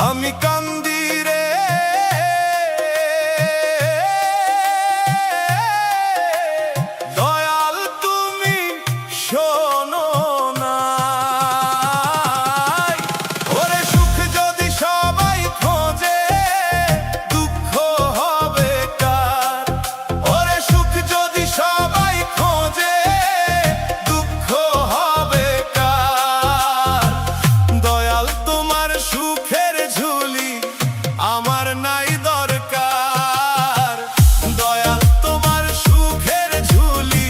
আমি কান্দি রে দয়াল তুমি শোনো না। ওরে সুখ যদি সবাই খোঁজে দুঃখ হবে কার। ওরে সুখ যদি সবাই খোঁজে দুঃখ হবে কার। দয়াল তোমার সুখের ঝুলি আমার নাই দরকার। দয়াল তোমার সুখের ঝুলি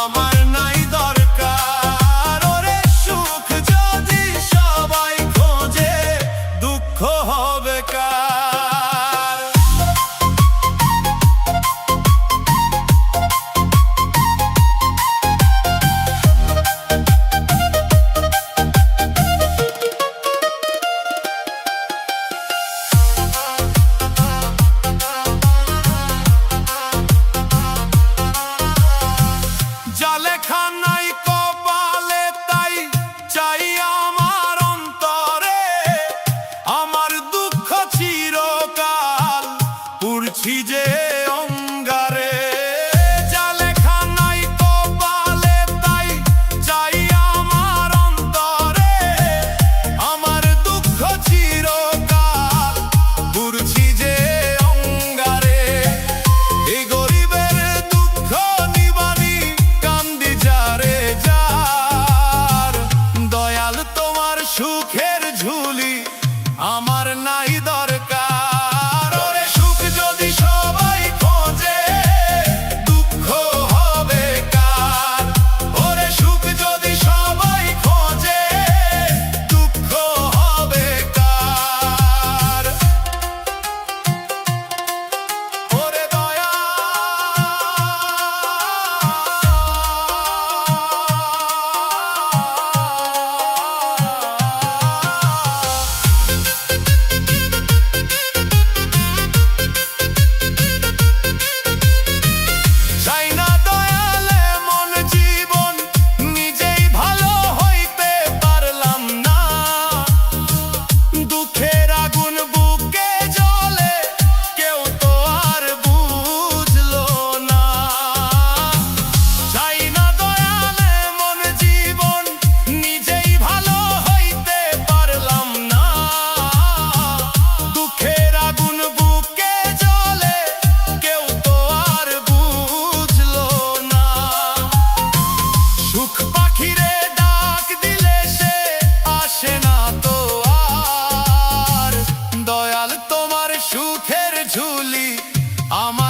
আমার নাই দরকার। ওরে সুখ যদি সবাই খোঁজে দুঃখ হবে কার। যা লেখা নাই কপালে তাই চাই আমার অন্তরে। আমার দুঃখ চিরকাল পুড়ছি যে অঙ্গারে। যা লেখা নাই কপালে তাই চাই আমার অন্তরে। আমার দুঃখ চিরকাল পুড়ছি যে অঙ্গারে। এই গরিবের দুঃখ নিবানি কান্দি যারে যার। দয়াল তোমার সুখের ঝুলি আমার নাই দরকার। ওরে সুখ যদি সবাই খোঁজে দুঃখ হবে কার। ওরে সুখ যদি সবাই খোঁজে দুঃখ হবে কার। ওরে দয়াল চাই না দয়াল এমন জীবন নিজেই ভালো হইতে পারলাম না। দুঃখের আগুন বুকে জ্বলে কেউ তো আর বুঝলো না। চাই না দয়াল এমন জীবন নিজেই ভালো হইতে পারলাম না। দুঃখের আগুন বুকে জ্বলে কেউ তো আর বুঝলো না। সুখ পাখিরে ডাক দিলে সে আসে না তো আর। দয়াল তোমার সুখের ঝুলি আমার